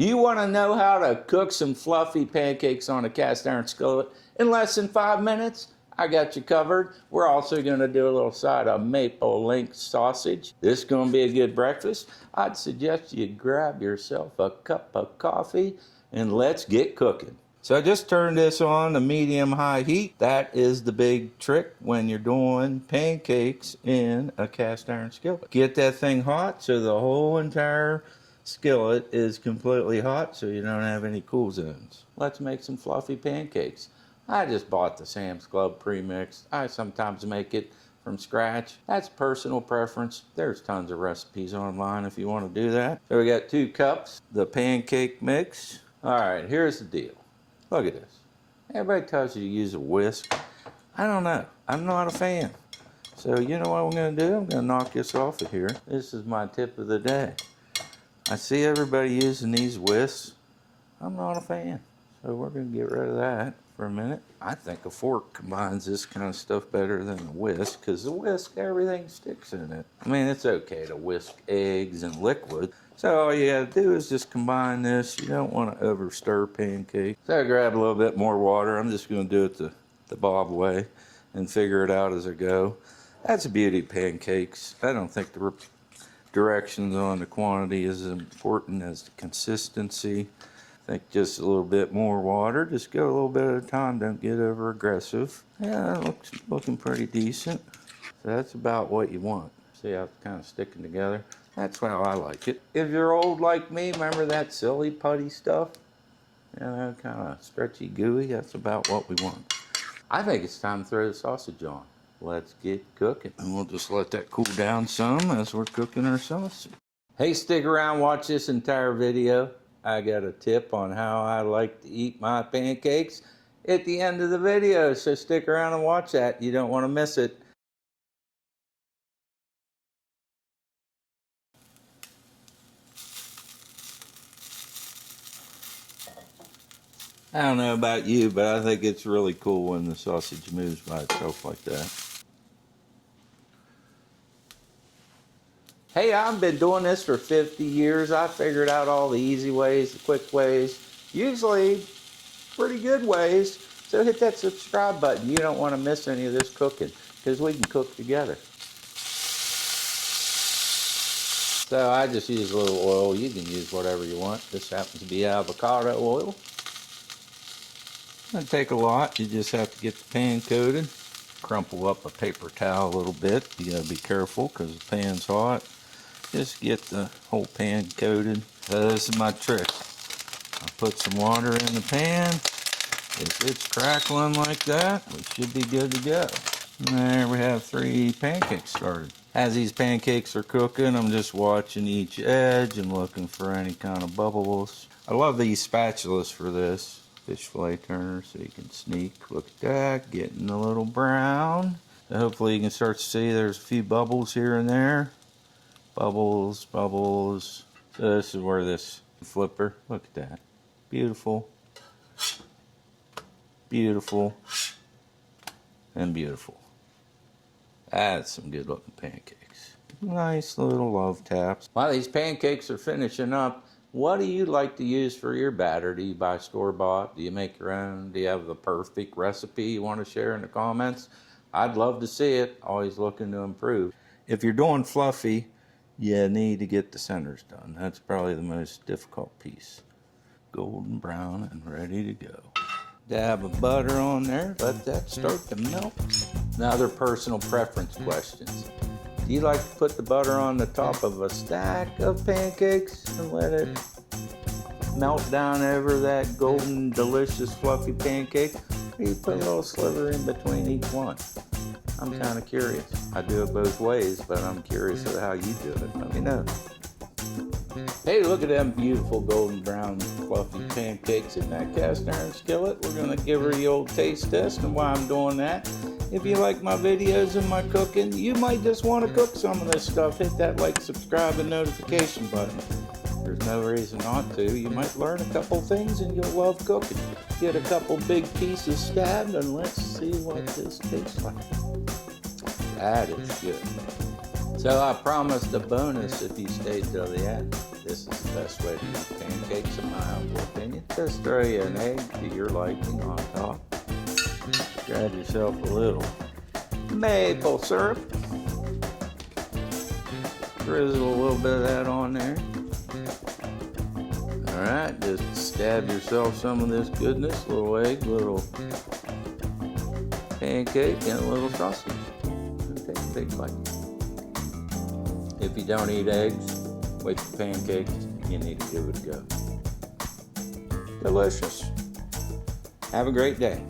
You want to know how to cook some fluffy pancakes on a cast iron skillet in less than 5 minutes? I got you covered. We're also going to do a little side of maple link sausage. This is going to be a good breakfast. I'd suggest you grab yourself a cup of coffee and let's get cooking. So I just turned this on to medium-high heat. That is the big trick when you're doing pancakes in a cast iron skillet. Get that thing hot so the whole entire skillet is completely hot so you don't have any cool zones. Let's make some fluffy pancakes. I just bought the Sam's Club premix. I sometimes make it from scratch. That's personal preference. There's tons of recipes online if you want to do that. So we got 2 cups, the pancake mix. All right, here's the deal. Look at this. Everybody tells you to use a whisk. I don't know. I'm not a fan. So you know what I'm going to do? I'm going to knock this off of here. This is my tip of the day. I see everybody using these whisks. I'm not a fan. So we're going to get rid of that for a minute. I think a fork combines this kind of stuff better than a whisk because the whisk, everything sticks in it. I mean, it's okay to whisk eggs and liquid. So all you gotta do is just combine this. You don't want to over stir pancake. So I grab a little bit more water. I'm just going to do it the Bob way and figure it out as I go. That's the beauty of pancakes. I don't think the directions on the quantity is as important as the consistency. I think just a little bit more water. Just go a little bit at a time. Don't get over aggressive. Yeah, it looks looking pretty decent. So that's about what you want. See how it's kind of sticking together? That's how I like it. If you're old like me, remember that silly putty stuff? You know, kind of stretchy, gooey. That's about what we want. I think it's time to throw the sausage on. Let's get cooking. And we'll just let that cool down some as we're cooking our sausage. Hey, stick around, watch this entire video. I got a tip on how I like to eat my pancakes at the end of the video, so stick around and watch that. You don't want to miss it. I don't know about you, but I think it's really cool when the sausage moves by itself like that. Hey, I've been doing this for 50 years. I figured out all the easy ways, the quick ways, usually pretty good ways. So hit that subscribe button. You don't want to miss any of this cooking because we can cook together. So I just use a little oil. You can use whatever you want. This happens to be avocado oil. Doesn't take a lot. You just have to get the pan coated. Crumple up a paper towel a little bit. You gotta be careful because the pan's hot. Just get the whole pan coated. So this is my trick. I put some water in the pan. If it's crackling like that, we should be good to go. And there we have 3 pancakes started. As these pancakes are cooking, I'm just watching each edge and looking for any kind of bubbles. I love these spatulas for this. Fish fillet turner, so you can sneak. Look at that, getting a little brown. So hopefully you can start to see there's a few bubbles here and there. Bubbles, bubbles. So this is where this flipper, look at that. Beautiful, beautiful, and beautiful. That's some good looking pancakes. Nice little love taps. While these pancakes are finishing up, what do you like to use for your batter? Do you buy store-bought? Do you make your own? Do you have the perfect recipe you want to share in the comments? I'd love to see it. Always looking to improve. If you're doing fluffy, you need to get the centers done. That's probably the most difficult piece. Golden brown and ready to go. Dab of butter on there. Let that start to melt. Now they're personal preference questions. Do you like to put the butter on the top of a stack of pancakes and let it melt down over that golden, delicious, fluffy pancake? Or you put a little sliver in between each one? I'm kind of curious. I do it both ways, but I'm curious of how you do it. Let me know. Hey, look at them beautiful golden brown fluffy pancakes in that cast iron skillet. We're going to give her the old taste test, and while I'm doing that, if you like my videos and my cooking, you might just want to cook some of this stuff. Hit that like, subscribe, and notification button. There's no reason not to. You might learn a couple things and you'll love cooking. Get a couple big pieces stabbed and let's see what this tastes like. That is good. So I promised a bonus if you stayed till the end. This is the best way to eat pancakes in my Just throw you an egg to your liking on top. Grab yourself a little maple syrup. Drizzle a little bit of that on there. Alright, just stab yourself some of this goodness. Little egg, little pancake, and a little sausage. And take a big bite. If you don't eat eggs with pancakes, you need to give it a go. Delicious. Have a great day.